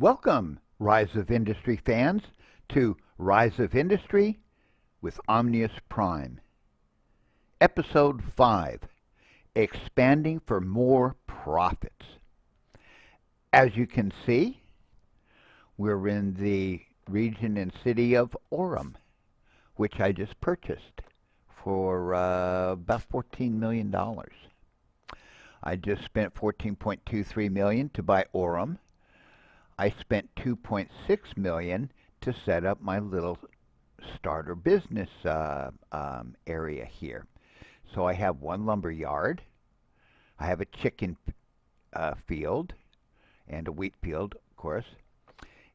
Welcome, Rise of Industry fans, to Rise of Industry with Omnius Prime. Episode 5, Expanding for More Profits. As you can see, we're in the region and city of Orem, which I just purchased for about $14 million. I just spent $14.23 million to buy Orem. I spent $2.6 million to set up my little starter business area here. So I have one lumber yard, I have a chicken field, and a wheat field, of course.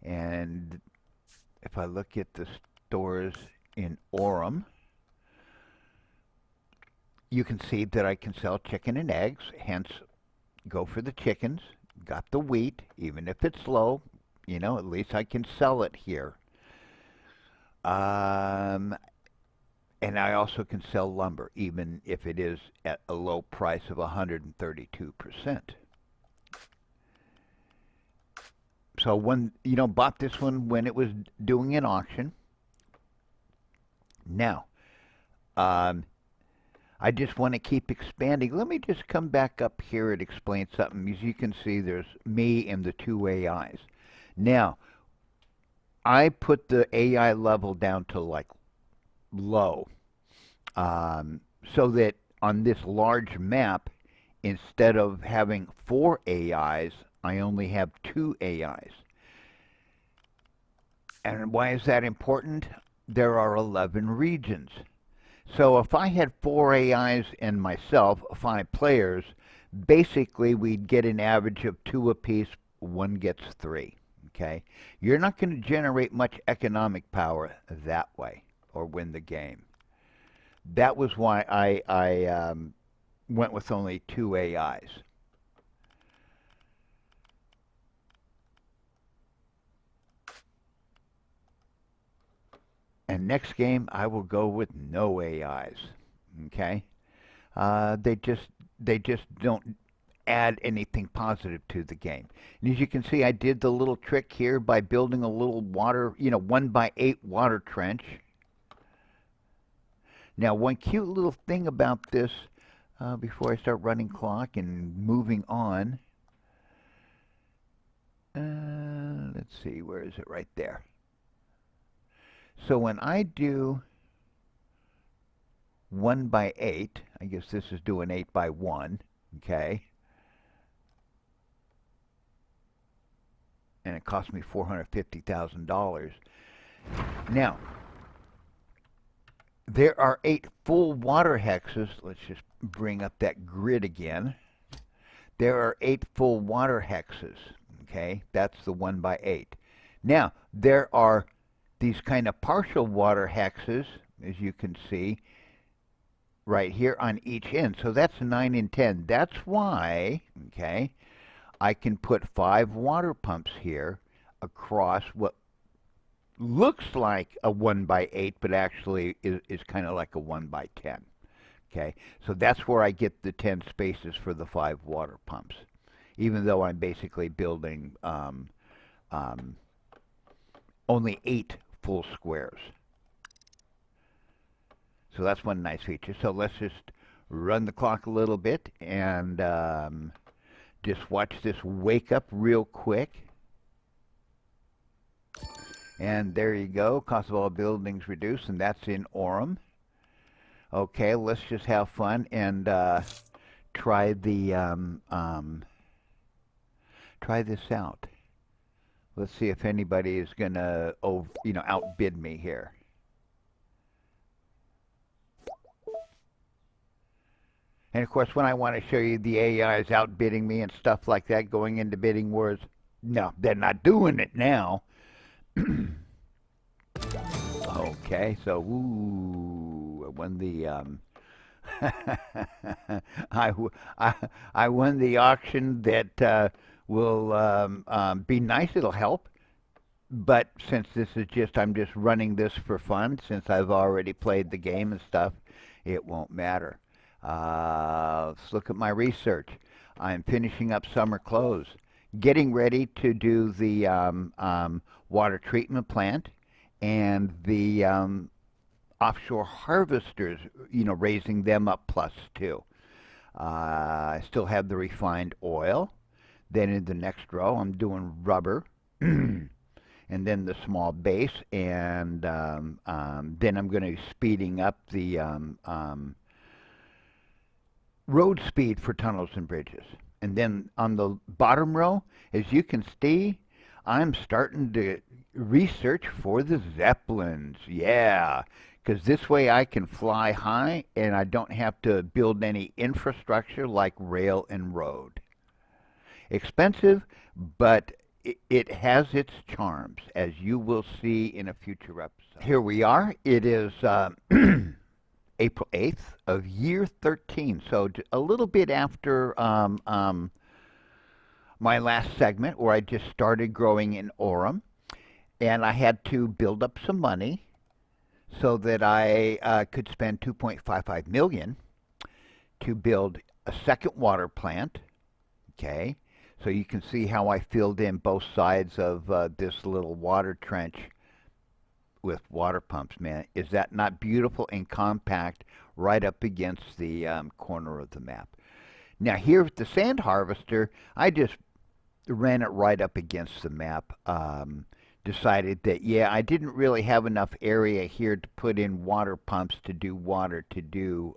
And if I look at the stores in Orem, you can see that I can sell chicken and eggs, hence go for the chickens. Got the wheat, even if it's low, at least I can sell it here. And I also can sell lumber, even if it is at a low price of 132%. So bought this one when it was doing an auction. Now, I just want to keep expanding. Let me just come back up here and explain something. As you can see, there's me and the two AIs. Now, I put the AI level down to like low, so that on this large map, instead of having 4 AIs, I only have 2 AIs. And why is that important? There are 11 regions. So if I had 4 AIs and myself, 5 players, basically we'd get an average of 2 apiece, one gets 3. Okay? You're not going to generate much economic power that way or win the game. That was why I went with only 2 AIs. And next game, I will go with no AIs. Okay, they just don't add anything positive to the game. And as you can see, I did the little trick here by building a little water, 1x8 water trench. Now, one cute little thing about this, before I start running clock and moving on. Let's see, where is it? Right there. So when I do 1x8, I guess this is doing 8x1, okay? And it cost me $450,000. Now, there are 8 full water hexes. Let's just bring up that grid again. There are 8 full water hexes, okay? That's the 1x8. Now, there are these kind of partial water hexes, as you can see, right here on each end. So that's 9 and 10. That's why, okay, I can put 5 water pumps here across what looks like a 1x8, but actually is kind of like a 1x10. Okay, so that's where I get the 10 spaces for the 5 water pumps, even though I'm basically building only 8 full squares. So that's one nice feature. So let's just run the clock a little bit and just watch this wake up real quick. And there you go. Cost of all buildings reduced, and that's in Orem. Okay, let's just have fun and try this out. Let's see if anybody is gonna, outbid me here. And of course, when I want to show you the AIs outbidding me and stuff like that, going into bidding wars, no, they're not doing it now. Okay, so I won the I won the auction that will be nice. It'll help, but since this is I'm just running this for fun. Since I've already played the game and stuff, it won't matter. Let's look at my research. I'm finishing up summer clothes. getting ready to do the water treatment plant and the offshore harvesters, raising them up plus two. I still have the refined oil. Then in the next row, I'm doing rubber, and then the small base, and then I'm going to be speeding up the road speed for tunnels and bridges. And then on the bottom row, as you can see, I'm starting to research for the Zeppelins. Yeah, because this way I can fly high and I don't have to build any infrastructure like rail and road. Expensive, but it has its charms, as you will see in a future episode. Here we are. It is April 8th of year 13, so a little bit after my last segment where I just started growing in Orem, and I had to build up some money so that I could spend $2.55 million to build a second water plant. Okay, so you can see how I filled in both sides of this little water trench with water pumps. Man, is that not beautiful and compact right up against the corner of the map? Now here with the sand harvester, I just ran it right up against the map. Decided that, yeah, I didn't really have enough area here to put in water pumps to do water, to do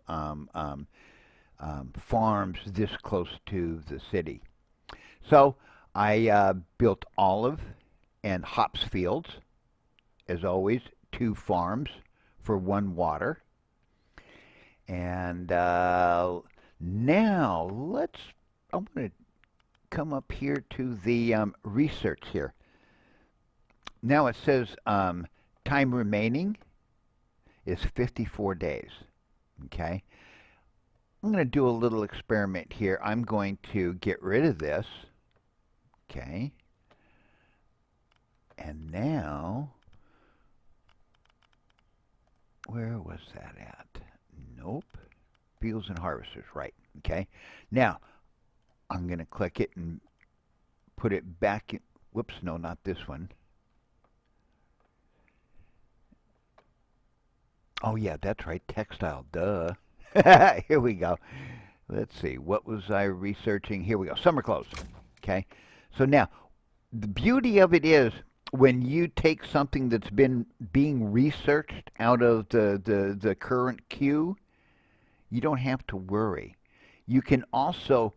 farms this close to the city. So I built olive and hops fields, as always, 2 farms for 1 water. And now I'm going to come up here to the research here. Now it says time remaining is 54 days. Okay. I'm going to do a little experiment here. I'm going to get rid of this. Okay. And now, where was that at? Nope. Fields and harvesters, right. Okay. Now, I'm going to click it and put it back in. Whoops, no, not this one. Oh, yeah, that's right. Textile, duh. Here we go. Let's see. What was I researching? Here we go. Summer clothes. Okay. So now, the beauty of it is when you take something that's been being researched out of the current queue, you don't have to worry. You can also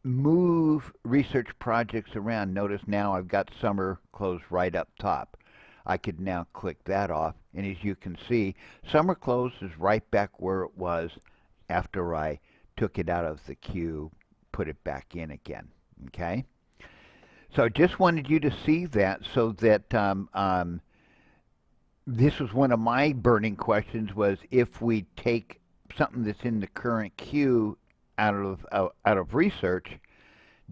move research projects around. Notice now I've got summer clothes right up top. I could now click that off, and as you can see, summer clothes is right back where it was after I took it out of the queue, put it back in again. Okay? So I just wanted you to see that, so that this was one of my burning questions, was if we take something that's in the current queue out of research,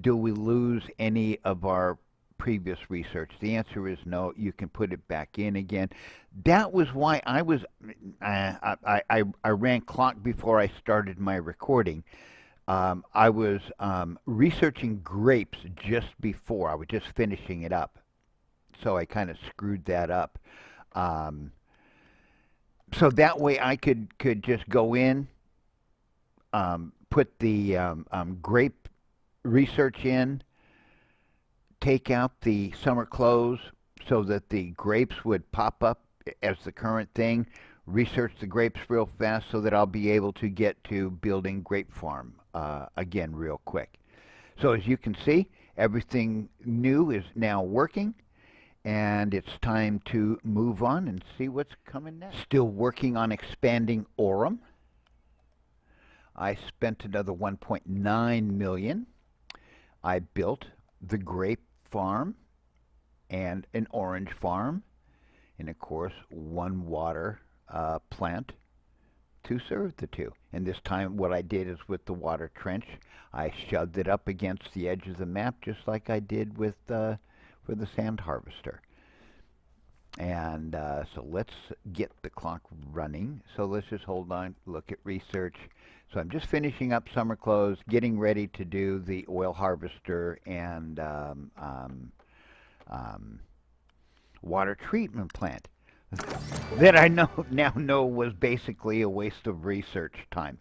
do we lose any of our previous research? The answer is no. You can put it back in again. That was why I ran clock before I started my recording. I was researching grapes just before. I was just finishing it up, so I kind of screwed that up. So that way I could just go in, put the grape research in, take out the summer clothes so that the grapes would pop up as the current thing, research the grapes real fast so that I'll be able to get to building grape farm again real quick. So as you can see, everything new is now working, and it's time to move on and see what's coming next. Still working on expanding Orem. I spent another $1.9 million. I built the grape farm and an orange farm, and of course 1 water plant to serve the 2. And this time what I did is with the water trench, I shoved it up against the edge of the map just like I did with for the sand harvester. And so let's get the clock running. So let's just hold on, look at research. So I'm just finishing up summer clothes, getting ready to do the oil harvester and um, water treatment plant that I now know was basically a waste of research time.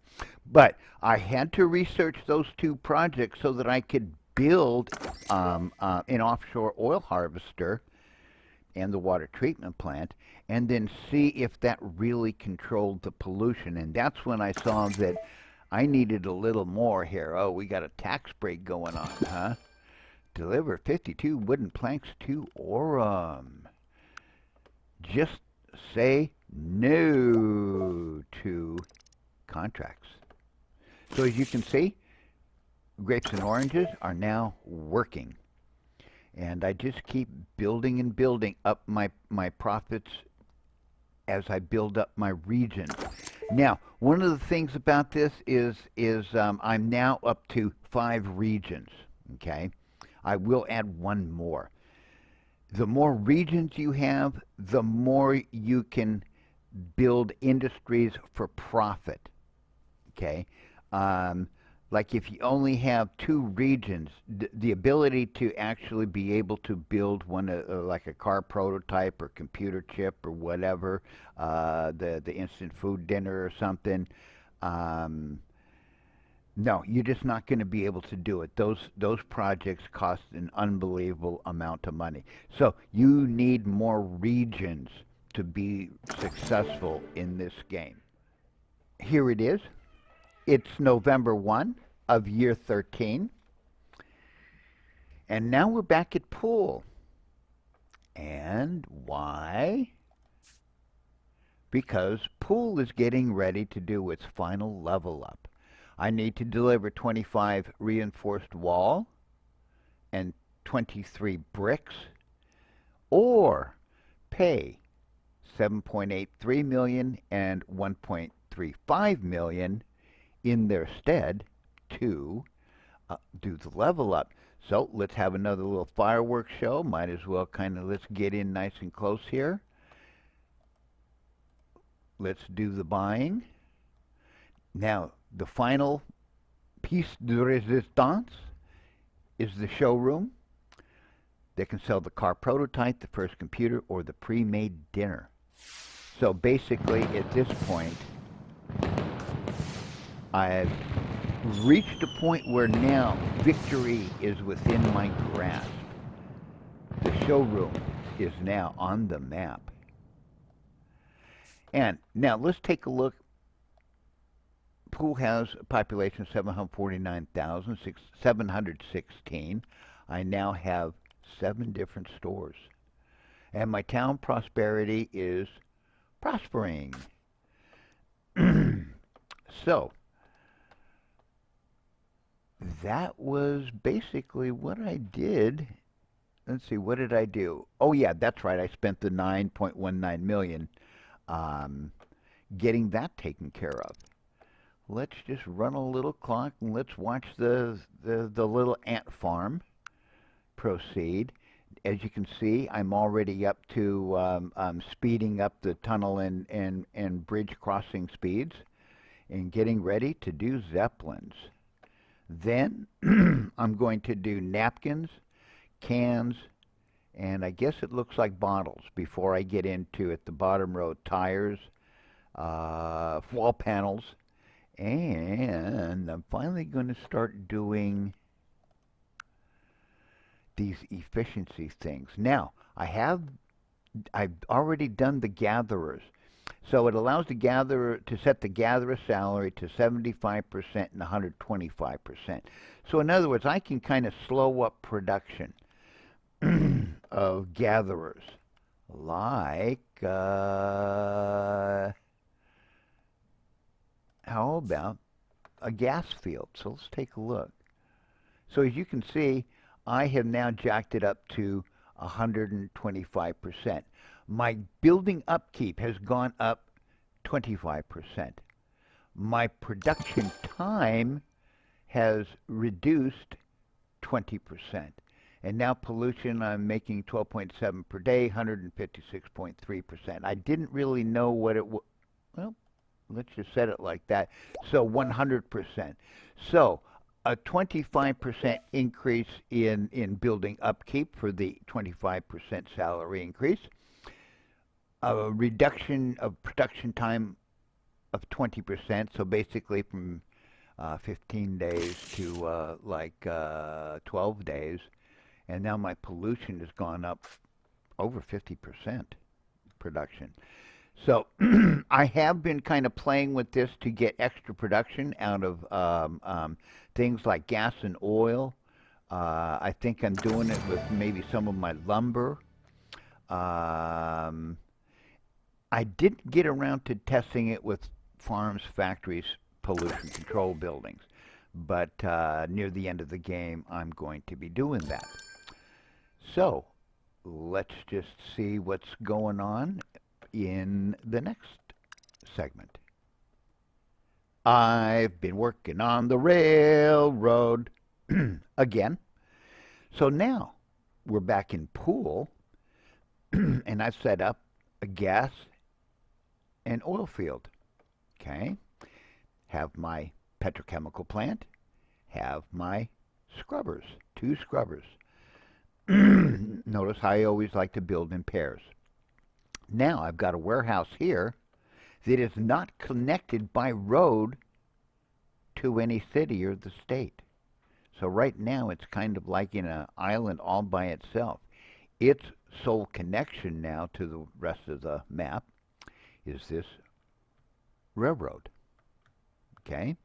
But I had to research those two projects so that I could build an offshore oil harvester and the water treatment plant, and then see if that really controlled the pollution. And that's when I saw that I needed a little more here. Oh, we got a tax break going on, huh? Deliver 52 wooden planks to Orem. Just say no to contracts. So as you can see, grapes and oranges are now working. And I just keep building and building up my profits as I build up my region. Now, one of the things about this is I'm now up to 5 regions. Okay, I will add one more. The more regions you have, the more you can build industries for profit. Okay, like if you only have 2 regions, the ability to actually be able to build one like a car prototype or computer chip or whatever, the instant food dinner or something. No, you're just not going to be able to do it. Those projects cost an unbelievable amount of money. So you need more regions to be successful in this game. Here it is. It's November 1 of year 13. And now we're back at Poole. And why? Because Poole is getting ready to do its final level up. I need to deliver 25 reinforced wall and 23 bricks, or pay 7.83 million and 1.35 million in their stead to do the level up. So let's have another little fireworks show. Might as well let's get in nice and close here. Let's do the buying. Now, the final piece de resistance is the showroom. They can sell the car prototype, the first computer, or the pre-made dinner. So basically, at this point, I've reached a point where now victory is within my grasp. The showroom is now on the map. And now let's take a look. Poole has a population of 749,716. I now have 7 different stores. And my town prosperity is prospering. So, that was basically what I did. Let's see, what did I do? Oh yeah, that's right. I spent the 9.19 million getting that taken care of. Let's just run a little clock and let's watch the little ant farm proceed. As you can see, I'm already up to speeding up the tunnel and bridge crossing speeds and getting ready to do zeppelins. Then I'm going to do napkins, cans, and I guess it looks like bottles before I get into, at the bottom row, tires, wall panels, and I'm finally going to start doing these efficiency things. Now, I've already done the gatherers. So it allows the gatherer to set the gatherer salary to 75% and 125%. So in other words, I can kind of slow up production of gatherers, like how about a gas field? So let's take a look. So as you can see, I have now jacked it up to 125%. My building upkeep has gone up 25%. My production time has reduced 20%. And now pollution, I'm making 12.7 per day, 156.3%. I didn't really know what it was. Well, let's just set it like that. So 100%. So a 25% increase in building upkeep for the 25% salary increase, a reduction of production time of 20%. So basically from 15 days to 12 days. And now my pollution has gone up over 50% production. So I have been kind of playing with this to get extra production out of things like gas and oil. I think I'm doing it with maybe some of my lumber. Um, I didn't get around to testing it with farms, factories, pollution control buildings, but near the end of the game, I'm going to be doing that. So let's just see what's going on in the next segment. I've been working on the railroad again. So now we're back in Poole, and I've set up a gas and oil field. Okay. Have my petrochemical plant, have my scrubbers, 2 scrubbers. Notice I always like to build in pairs. Now I've got a warehouse here that is not connected by road to any city or the state. So right now it's kind of like in an island all by itself. Its sole connection now to the rest of the map is this railroad. Okay?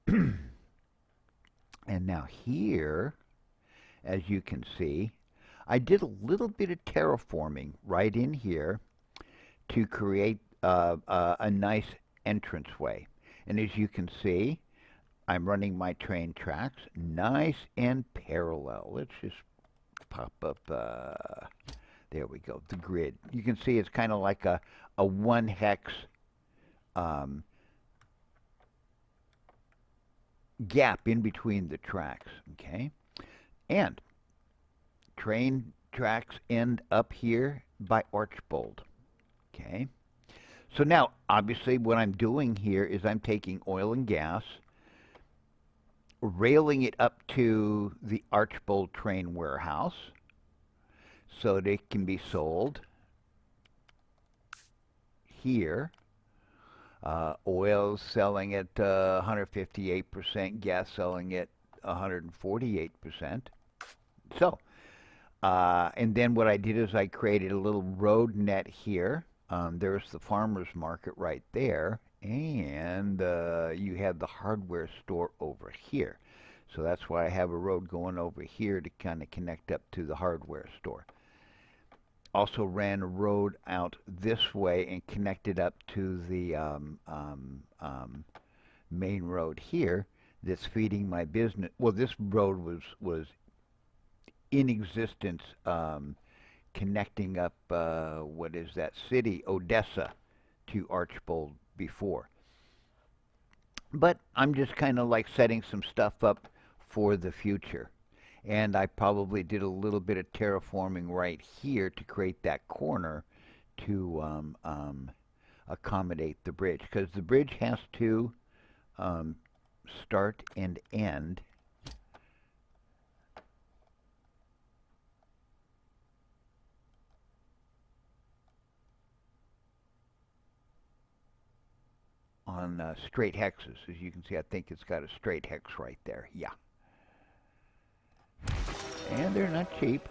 And now here, as you can see, I did a little bit of terraforming right in here to create a nice entranceway. And as you can see, I'm running my train tracks nice and parallel. Let's just pop up, there we go, the grid. You can see it's kind of like a 1 hex gap in between the tracks, okay? And train tracks end up here by Archbold, okay? So now, obviously, what I'm doing here is I'm taking oil and gas, railing it up to the Archbold train warehouse so that it can be sold here. Oil selling at 158%, gas selling at 148%. So, and then what I did is I created a little road net here. There's the farmer's market right there, and you have the hardware store over here. So that's why I have a road going over here to kind of connect up to the hardware store. Also ran a road out this way and connected up to the main road here that's feeding my business. Well, this road was in existence, connecting up, what is that city, Odessa, to Archbold before. But I'm just kind of like setting some stuff up for the future. And I probably did a little bit of terraforming right here to create that corner to accommodate the bridge. Because the bridge has to start and end on straight hexes. As you can see, I think it's got a straight hex right there. Yeah. And they're not cheap,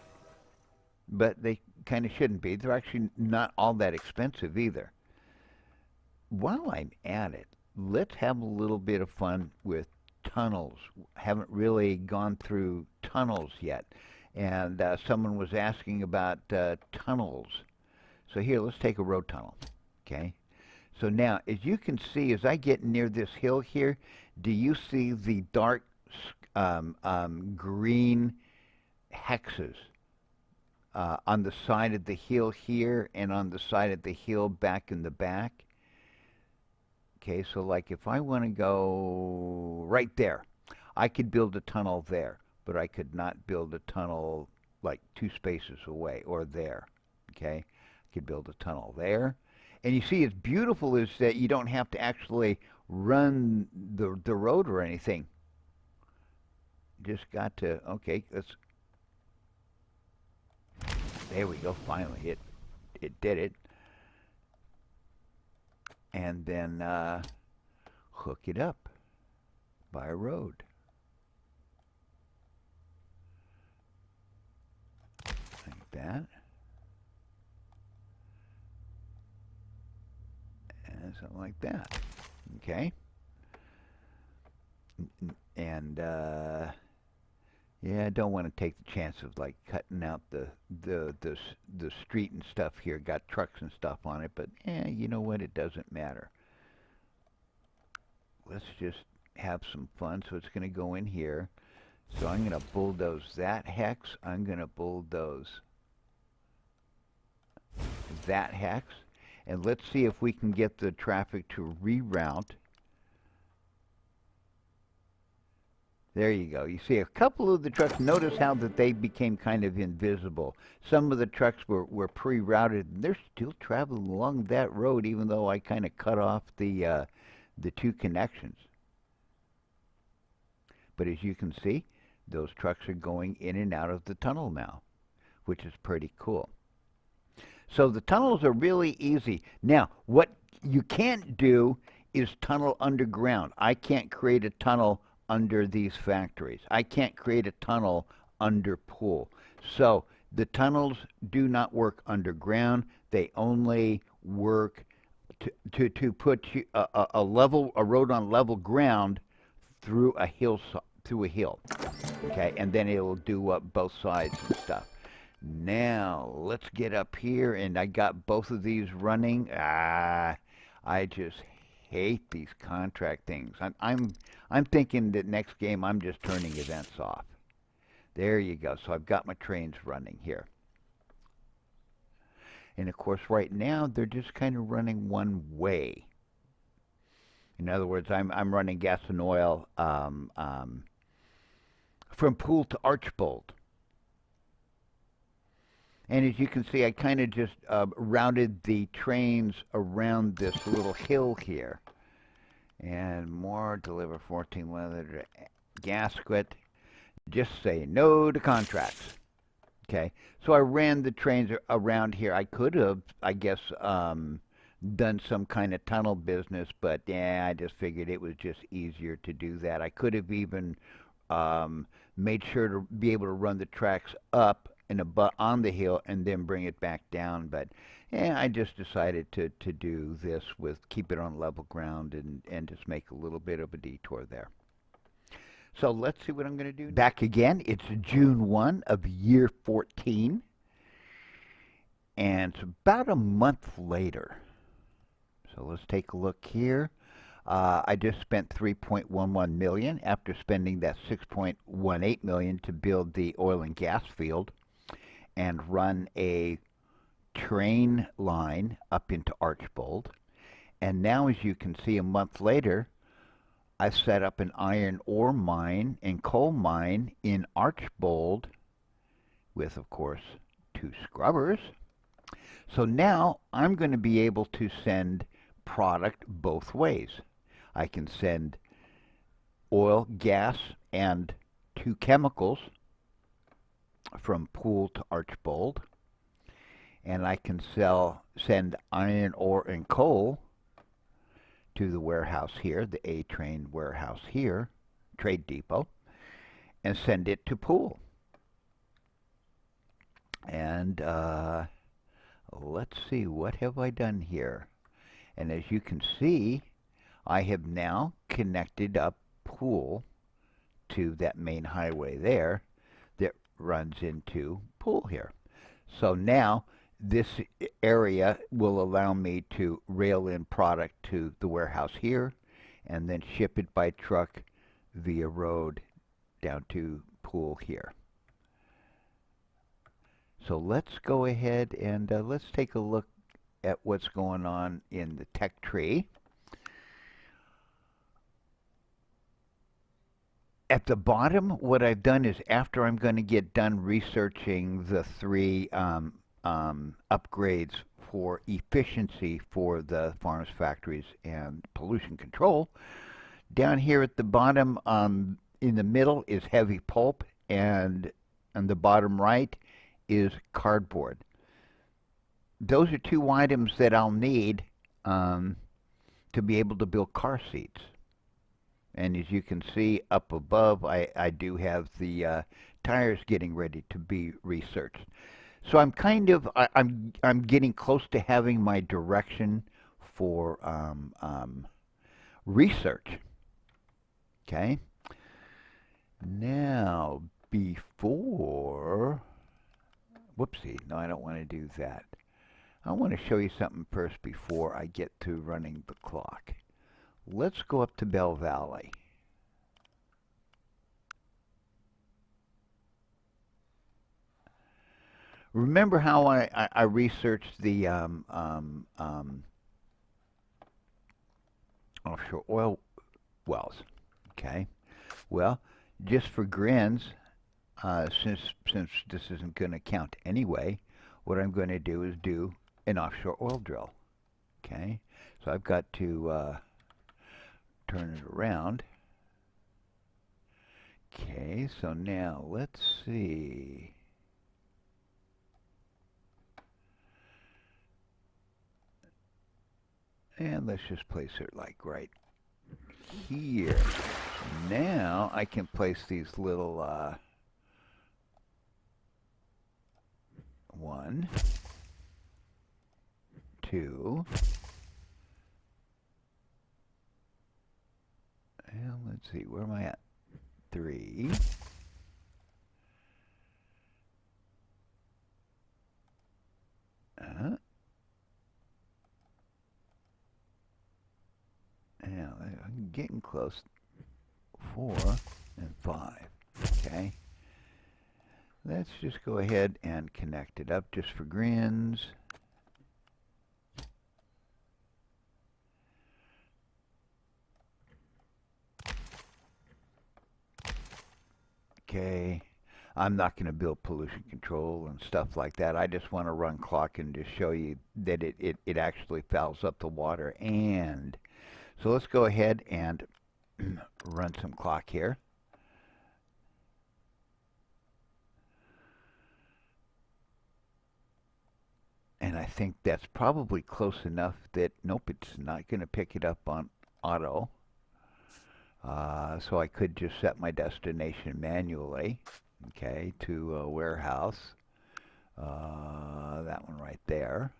but they kind of shouldn't be. They're actually not all that expensive either. While I'm at it, let's have a little bit of fun with tunnels. Haven't really gone through tunnels yet. And someone was asking about tunnels. So here, let's take a road tunnel. Okay. So now, as you can see, as I get near this hill here, do you see the dark green hexes on the side of the hill here and on the side of the hill back in the back? Okay, so like if I want to go right there, I could build a tunnel there, but I could not build a tunnel like 2 spaces away or there. Okay, I could build a tunnel there. And you see, it's beautiful is that you don't have to actually run the road or anything. Just got to, okay, let's, there we go, finally, it did it. And then hook it up by a road. Like that. And something like that. Okay. And yeah, I don't want to take the chance of like cutting out the street and stuff here. Got trucks and stuff on it, but you know what? It doesn't matter. Let's just have some fun. So it's going to go in here. So I'm going to bulldoze that hex. I'm going to bulldoze that hex. And let's see if we can get the traffic to reroute. There you go. You see a couple of the trucks, notice how that they became kind of invisible. Some of the trucks were pre-routed, and they're still traveling along that road, even though I kind of cut off the 2 connections. But as you can see, those trucks are going in and out of the tunnel now, which is pretty cool. So the tunnels are really easy. Now, what you can't do is tunnel underground. I can't create a tunnel under these factories. I can't create a tunnel under Poole. So the tunnels do not work underground. They only work to put a road on level ground through a hill. Okay, and then it'll do up both sides and stuff. Now let's get up here, and I got both of these running. I just hate these contract things. I'm thinking that next game I'm just turning events off. There you go. So I've got my trains running here. And of course right now they're just kind of running one way. In other words, I'm running gas and oil from Poole to Archbold. And as you can see, I kind of just routed the trains around this little hill here. And more, deliver 14 leather gasket. Just say no to contracts. Okay, so I ran the trains around here. I could have, I guess, done some kind of tunnel business, but yeah, I just figured it was just easier to do that. I could have even made sure to be able to run the tracks up and on the hill and then bring it back down, but yeah, I just decided to do this keep it on level ground and just make a little bit of a detour there. So let's see what I'm going to do. Back again, it's June 1 of year 14, and it's about a month later. So let's take a look here. I just spent $3.11 million after spending that $6.18 million to build the oil and gas field and run a train line up into Archbold. And now, as you can see, a month later, I set up an iron ore mine and coal mine in Archbold with, of course, 2 scrubbers. So now I'm going to be able to send product both ways. I can send oil, gas, and 2 chemicals from Poole to Archbold, and I can send iron ore and coal to the warehouse here, the A-train warehouse here, trade depot, and send it to Poole. And let's see, what have I done here? And as you can see, I have now connected up Poole to that main highway there that runs into Poole here. So now this area will allow me to rail in product to the warehouse here and then ship it by truck via road down to Poole here. So let's go ahead and let's take a look at what's going on in the tech tree. At the bottom, what I've done is after I'm going to get done researching the three upgrades for efficiency for the farms, factories, and pollution control, down here at the bottom, in the middle is heavy pulp, and on the bottom right is cardboard. Those are two items that I'll need to be able to build car seats. And as you can see up above, I do have the tires getting ready to be researched. So I'm kind of I'm getting close to having my direction for research. Okay. Now before, whoopsie, no, I don't want to do that. I want to show you something first before I get to running the clock. Let's go up to Bell Valley. Remember how I researched the offshore oil wells? Okay. Well, just for grins, since this isn't going to count anyway, what I'm going to do is do an offshore oil drill. Okay. So I've got to turn it around. Okay, so now let's see. And let's just place it like right here. Now I can place these little 1, 2, and let's see, where am I at? 3. Now I'm getting close. 4 and 5. Okay. Let's just go ahead and connect it up just for grins. Okay. I'm not going to build pollution control and stuff like that. I just want to run clock and just show you that it actually fouls up the water. And so let's go ahead and run some clock here. And I think that's probably close enough that, nope, it's not going to pick it up on auto. So I could just set my destination manually, okay, to a warehouse. That one right there.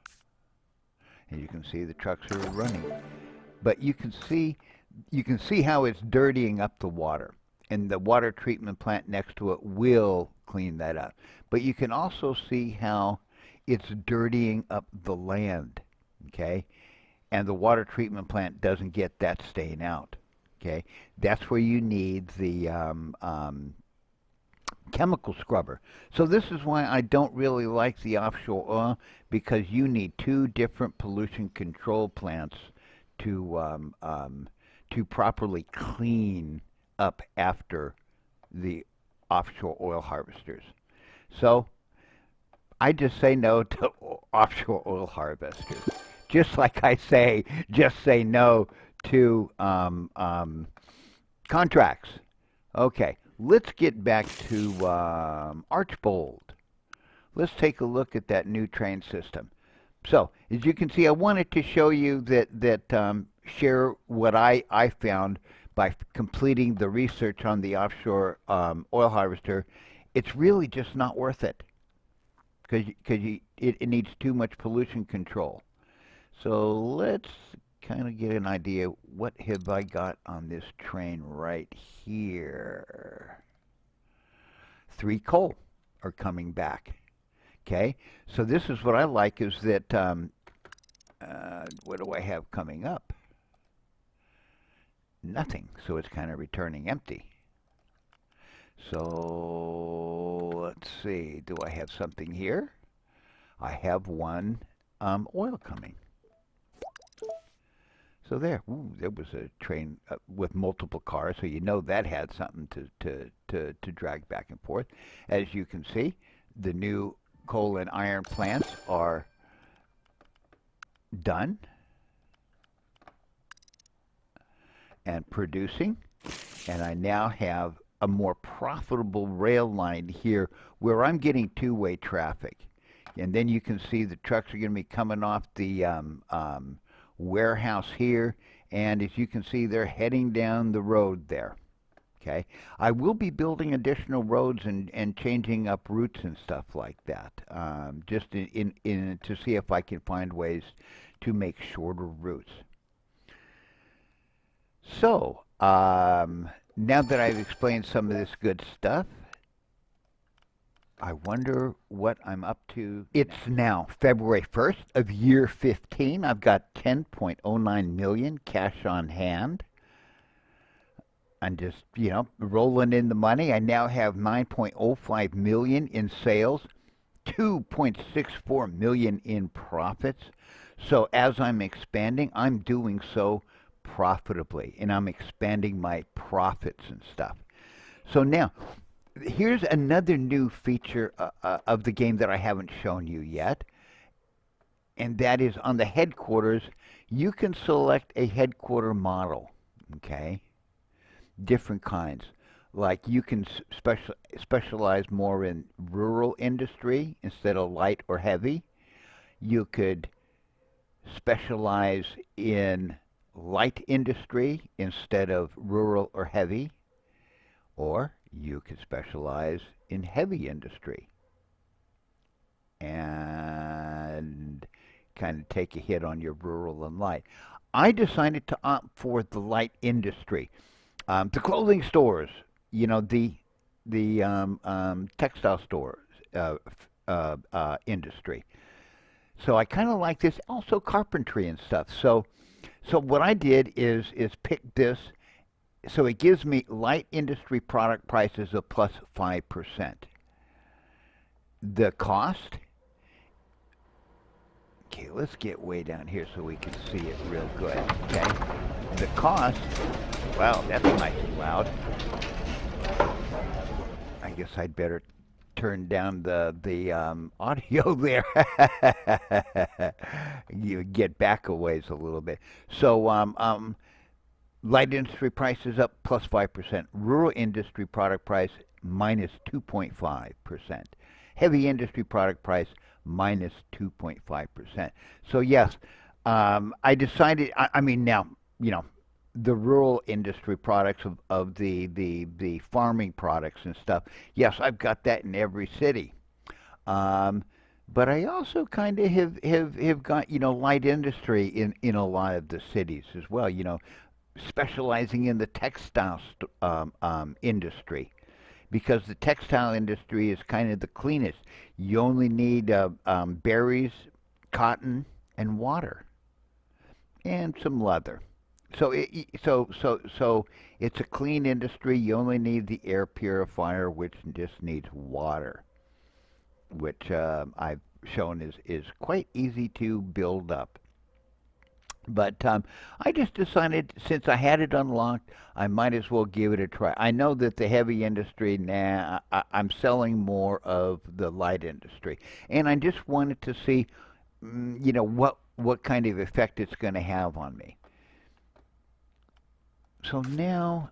And you can see the trucks are running. But you can see how it's dirtying up the water. And the water treatment plant next to it will clean that up. But you can also see how it's dirtying up the land, okay? And the water treatment plant doesn't get that stain out, okay? That's where you need the chemical scrubber. So this is why I don't really like the offshore oil, because you need 2 different pollution control plants to properly clean up after the offshore oil harvesters. So I just say no to offshore oil harvesters. Just like I say, just say no to contracts. Okay, let's get back to Archbold. Let's take a look at that new train system. So, as you can see, I wanted to show you that share what I found by completing the research on the offshore oil harvester. It's really just not worth it, because it needs too much pollution control. So let's kind of get an idea, what have I got on this train right here? 3 coal are coming back. Okay, so this is what I like, is that, what do I have coming up? Nothing, so it's kind of returning empty. So let's see, do I have something here? I have 1 oil coming. So there was a train with multiple cars, so you know that had something to drag back and forth. As you can see, the new coal and iron plants are done and producing, and I now have a more profitable rail line here where I'm getting two-way traffic. And then you can see the trucks are going to be coming off the warehouse here, and as you can see, they're heading down the road there. Okay, I will be building additional roads and changing up routes and stuff like that, just in to see if I can find ways to make shorter routes. So, now that I've explained some of this good stuff, I wonder what I'm up to. It's now February 1st of year 15. I've got 10.09 million cash on hand. I'm just, rolling in the money. I now have 9.05 million in sales, 2.64 million in profits. So as I'm expanding, I'm doing so profitably, and I'm expanding my profits and stuff. So now, here's another new feature of the game that I haven't shown you yet, and that is on the headquarters, you can select a headquarter model, okay? Different kinds. Like you can specialize more in rural industry instead of light or heavy. You could specialize in light industry instead of rural or heavy, or you could specialize in heavy industry and kind of take a hit on your rural and light. I decided to opt for the light industry. The clothing stores, the textile stores industry. So I kind of like this. Also carpentry and stuff. So what I did is pick this. So it gives me light industry product prices of plus 5%. The cost. Okay, let's get way down here so we can see it real good. Okay, the cost. Wow, that's nice and loud. I guess I'd better turn down the audio there. You get back a ways a little bit. So light industry price is up plus 5%. Rural industry product price minus 2.5%. Heavy industry product price minus 2.5%. So yes, I decided. I mean now, the rural industry products of the farming products and stuff. Yes, I've got that in every city. But I also kind of have got, light industry in a lot of the cities as well, specializing in the textile industry, because the textile industry is kind of the cleanest. You only need berries, cotton, and water, and some leather. So it's a clean industry. You only need the air purifier, which just needs water, which I've shown is quite easy to build up. But I just decided, since I had it unlocked, I might as well give it a try. I know that the heavy industry, I'm selling more of the light industry, and I just wanted to see, what kind of effect it's going to have on me. So now,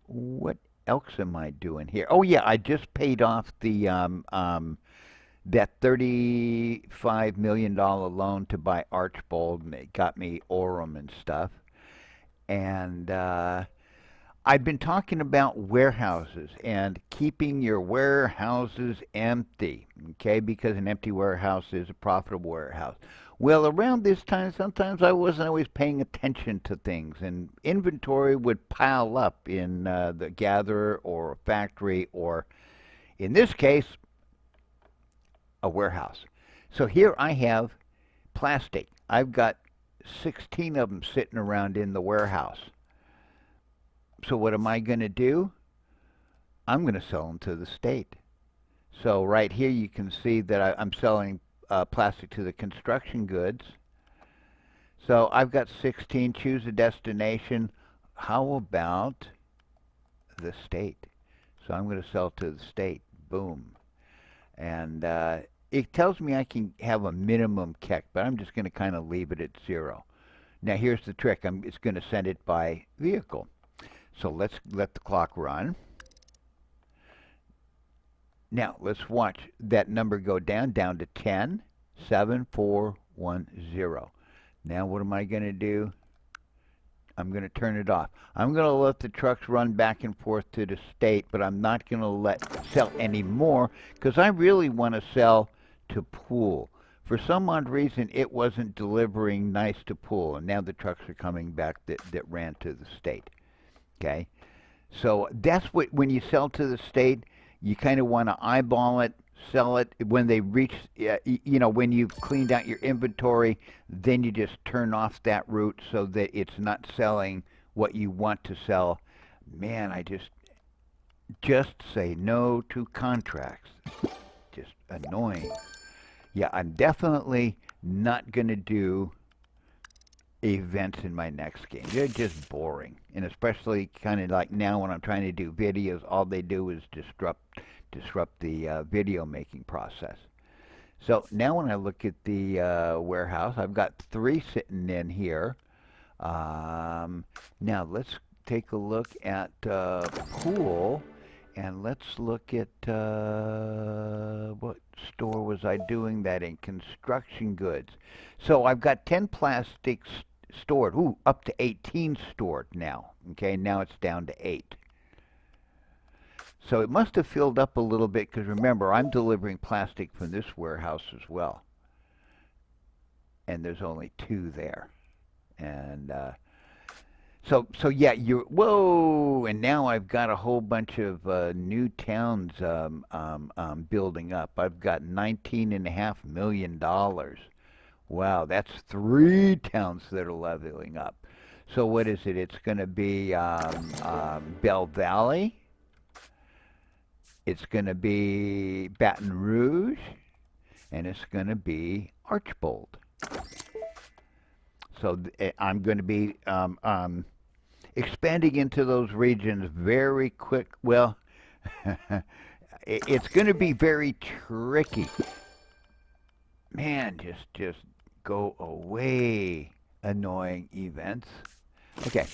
what else am I doing here? Oh yeah, I just paid off the that $35 million loan to buy Archbold, and it got me Orem and stuff. And I've been talking about warehouses and keeping your warehouses empty, okay? Because an empty warehouse is a profitable warehouse. Well, around this time, sometimes I wasn't always paying attention to things, and inventory would pile up in the gatherer or a factory, or in this case, a warehouse. So here I have plastic. I've got 16 of them sitting around in the warehouse. So what am I going to do? I'm going to sell them to the state. So right here you can see that I'm selling plastic to the construction goods. So I've got 16. Choose a destination. How about the state? So I'm going to sell to the state. Boom. And it tells me I can have a minimum KEC, but I'm just going to kind of leave it at 0. Now here's the trick. It's going to send it by vehicle. So let's let the clock run. Now let's watch that number go down to 10, 7, 4, 1, 0. Now what am I going to do? I'm going to turn it off. I'm going to let the trucks run back and forth to the state, but I'm not going to sell any more because I really want to sell to Poole. For some odd reason, it wasn't delivering nice to Poole, and now the trucks are coming back that ran to the state. Okay? So that's what, when you sell to the state, you kind of want to eyeball it, sell it when they reach, when you've cleaned out your inventory, then you just turn off that route so that it's not selling what you want to sell. Man, I just say no to contracts. Just annoying. Yeah, I'm definitely not going to do events in my next game. They're just boring. And especially kind of like now when I'm trying to do videos, all they do is disrupt the video making process. So now when I look at the warehouse, I've got 3 sitting in here. Now let's take a look at Poole, and let's look at what store was I doing that in? Construction goods. So I've got 10 plastics stored. Ooh, up to 18 stored now. Okay, now it's down to 8. So it must have filled up a little bit because remember, I'm delivering plastic from this warehouse as well. And there's only 2 there. And so yeah, whoa, and now I've got a whole bunch of new towns building up. I've got $19.5 million. Wow, that's 3 towns that are leveling up. So what is it? It's going to be Bell Valley. It's going to be Baton Rouge, and it's going to be Archbold. So I'm going to be expanding into those regions very quick. Well, it's going to be very tricky. Man, just go away, annoying events. Okay.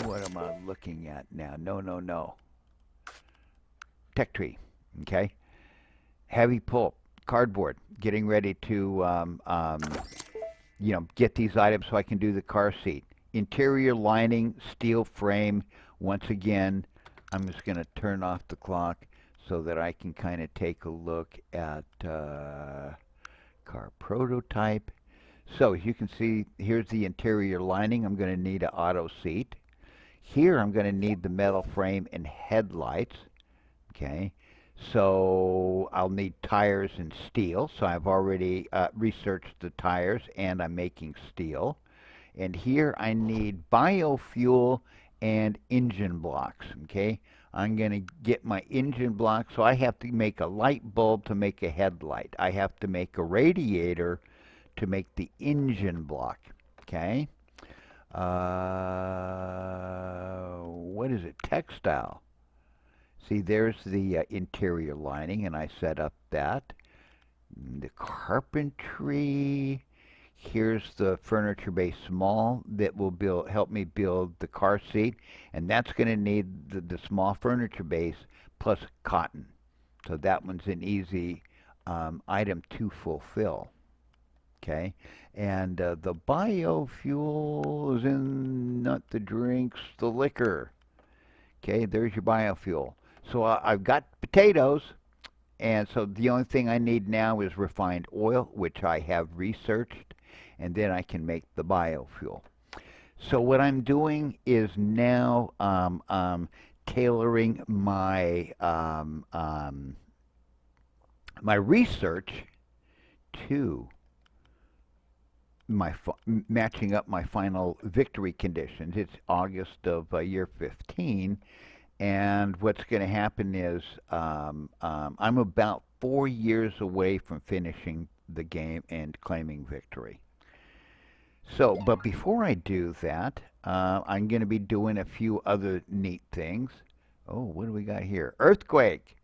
What am I looking at now? No. Tech tree. Okay. Heavy pulp, cardboard. Getting ready to, get these items so I can do the car seat. Interior lining, steel frame. Once again, I'm just going to turn off the clock so that I can kind of take a look at car prototype. So as you can see, here's the interior lining. I'm going to need an auto seat. Here I'm going to need the metal frame and headlights. Okay, so I'll need tires and steel. So I've already researched the tires and I'm making steel. And here I need biofuel and engine blocks. Okay, I'm going to get my engine block. So I have to make a light bulb to make a headlight. I have to make a radiator to make the engine block. Okay. What is it? Textile. See, there's the interior lining, and I set up that. The carpentry. Here's the furniture base small that will help me build the car seat, and that's going to need the small furniture base plus cotton. So that one's an easy item to fulfill. Okay, and the biofuel is in not the drinks, the liquor. Okay, there's your biofuel. So I've got potatoes, and so the only thing I need now is refined oil, which I have researched, and then I can make the biofuel. So what I'm doing is now tailoring my my research to matching up my final victory conditions. It's August of year 15, and what's going to happen is I'm about 4 years away from finishing the game and claiming victory. So, but before I do that, I'm going to be doing a few other neat things. Oh, what do we got here? Earthquake.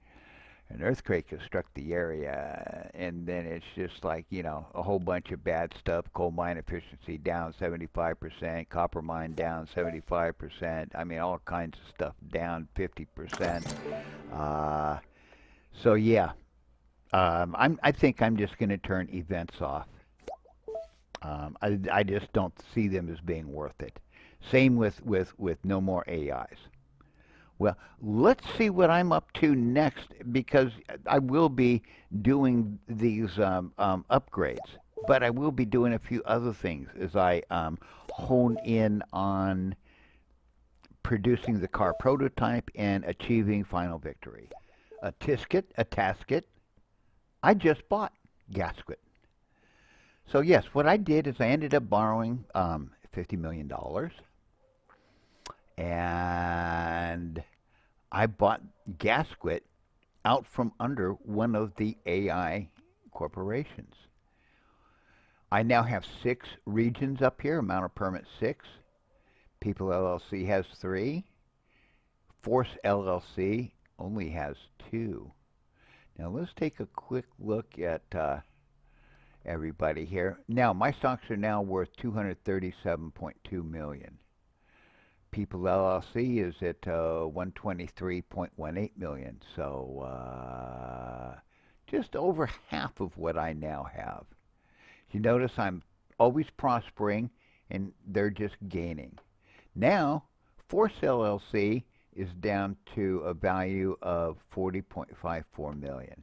An earthquake has struck the area, and then it's just like, a whole bunch of bad stuff. Coal mine efficiency down 75%, copper mine down 75%. I mean, all kinds of stuff down 50%. Uh, so yeah, I think I'm just going to turn events off. I just don't see them as being worth it. Same with no more AIs. Well, let's see what I'm up to next because I will be doing these upgrades, but I will be doing a few other things as I hone in on producing the car prototype and achieving final victory. A tasket, I just bought gasket. So yes, what I did is I ended up borrowing $50 million, and I bought gasket out from under one of the AI corporations. I now have 6 regions up here, amount of permit 6. People LLC has 3. Force LLC only has 2. Now let's take a quick look at everybody here. Now my stocks are now worth 237.2 million. People LLC is at 123.18 million. So just over half of what I now have. You notice I'm always prospering and they're just gaining. Now, Force LLC is down to a value of 40.54 million.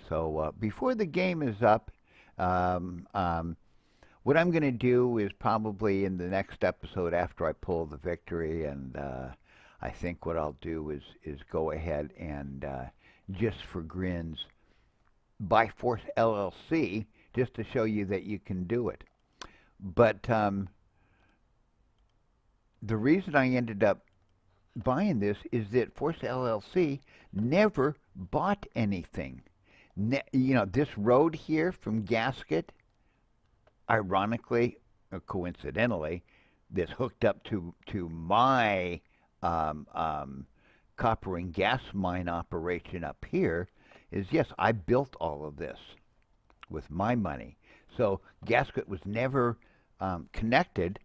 So before the game is up, what I'm going to do is probably in the next episode after I pull the victory, and I think what I'll do is go ahead and just for grins buy Force LLC just to show you that you can do it. But the reason I ended up buying this is that Force LLC never bought anything. This road here from Gasket, ironically or coincidentally, that's hooked up to my copper and gas mine operation up here is, yes, I built all of this with my money. So Gasket was never connected,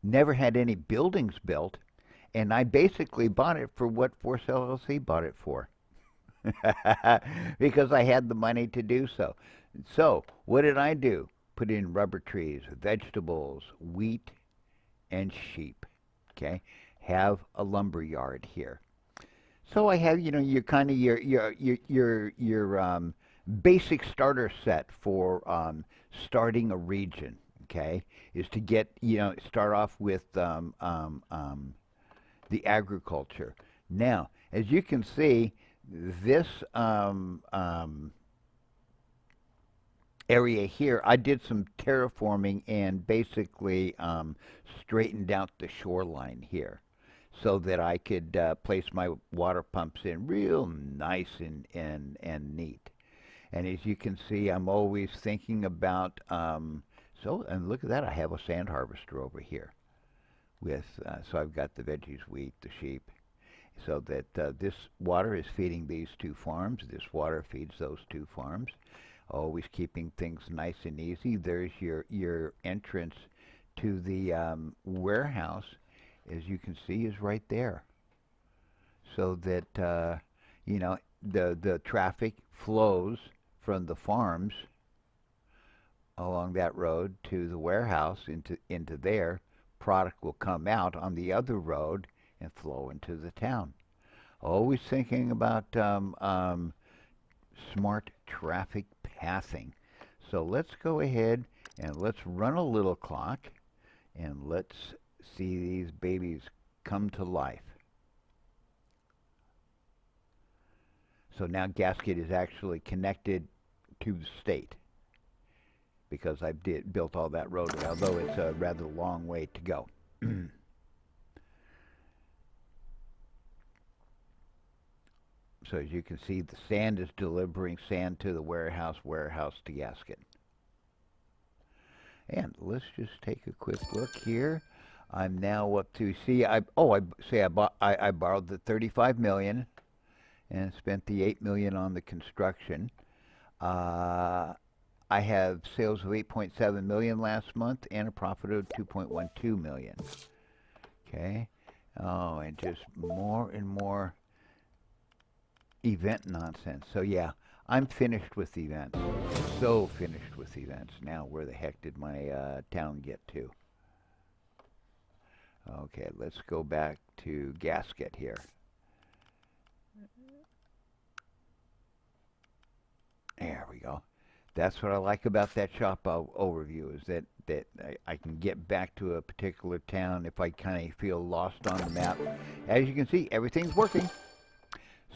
never had any buildings built, and I basically bought it for what Force LLC bought it for. Because I had the money to do so. So what did I do? Put in rubber trees, vegetables, wheat, and sheep. Okay, have a lumber yard here. So I have, your kind of your basic starter set for starting a region. Okay, is to get start off with the agriculture. Now, as you can see, this area here, I did some terraforming and basically straightened out the shoreline here so that I could place my water pumps in real nice and neat. And as you can see, I'm always thinking about, and look at that, I have a sand harvester over here with, so I've got the veggies, wheat, the sheep, so that this water is feeding these 2 farms, this water feeds those 2 farms. Always keeping things nice and easy. There's your entrance to the warehouse, as you can see, is right there. So that the traffic flows from the farms along that road to the warehouse into there. Product will come out on the other road and flow into the town. Always thinking about smart traffic pathing. So let's go ahead and let's run a little clock and let's see these babies come to life. So now Gasket is actually connected to the state because I built all that road, although it's a rather long way to go. So as you can see, the sand is delivering sand to the warehouse, warehouse to gasket. And let's just take a quick look here. I'm now up to I borrowed the 35 million and spent the 8 million on the construction. I have sales of 8.7 million last month and a profit of 2.12 million. Okay. Oh, and just more and more event nonsense. So yeah, I'm finished with events. So finished with events. Now, where the heck did my town get to? Okay, let's go back to gasket here. There we go. That's what I like about that shop overview, is that I can get back to a particular town if I kind of feel lost on the map. As you can see, everything's working.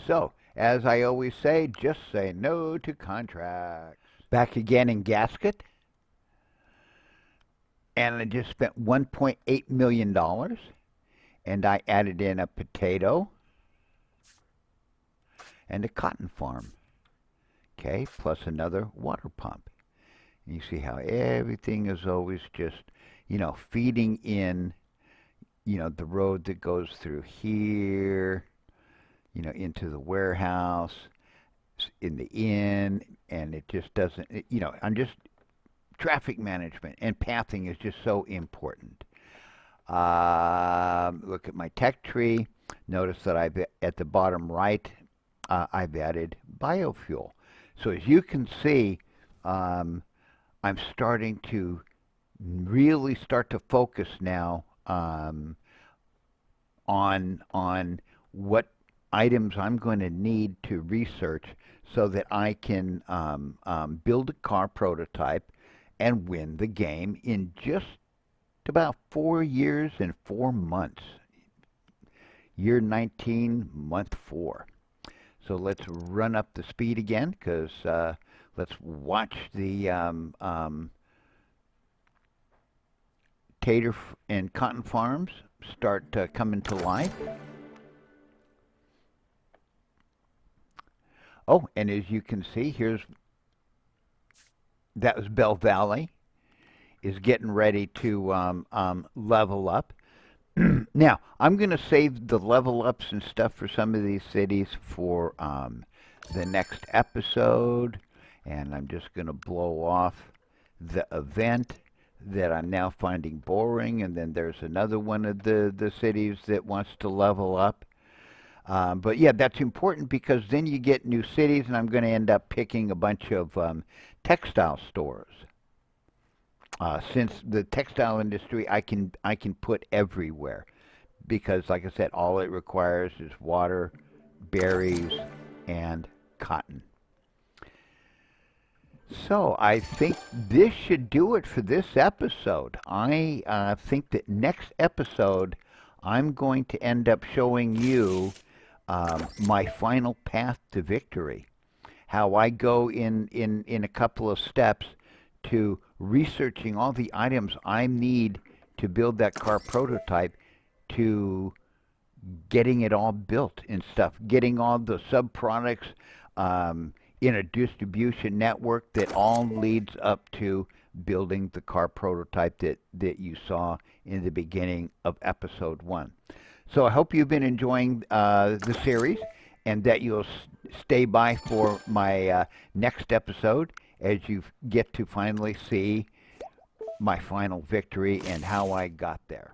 So, as I always say, just say no to contracts. Back again in gasket. And I just spent $1.8 million. And I added in a potato and a cotton farm. Okay, plus another water pump. And you see how everything is always just, feeding in, the road that goes through here, into the warehouse, in the inn, and it just doesn't, I'm just, traffic management and pathing is just so important. Look at my tech tree. Notice that at the bottom right, I've added biofuel. So as you can see, I'm starting to really start to focus now on what items I'm going to need to research so that I can build a car prototype and win the game in just about 4 years and 4 months. Year 19, month 4. So let's run up the speed again, because let's watch the tater and cotton farms start coming to life. Oh, and as you can see, that was Bell Valley, is getting ready to level up. Now, I'm going to save the level ups and stuff for some of these cities for the next episode. And I'm just going to blow off the event that I'm now finding boring. And then there's another one of the cities that wants to level up. But yeah, that's important, because then you get new cities, and I'm going to end up picking a bunch of textile stores. Since the textile industry, I can put everywhere, because, like I said, all it requires is water, berries, and cotton. So I think this should do it for this episode. I think that next episode, I'm going to end up showing you my final path to victory. How I go in a couple of steps to researching all the items I need to build that car prototype, to getting it all built and stuff, getting all the subproducts in a distribution network that all leads up to building the car prototype that you saw in the beginning of episode 1. So I hope you've been enjoying the series, and that you'll stay by for my next episode, as you get to finally see my final victory and how I got there.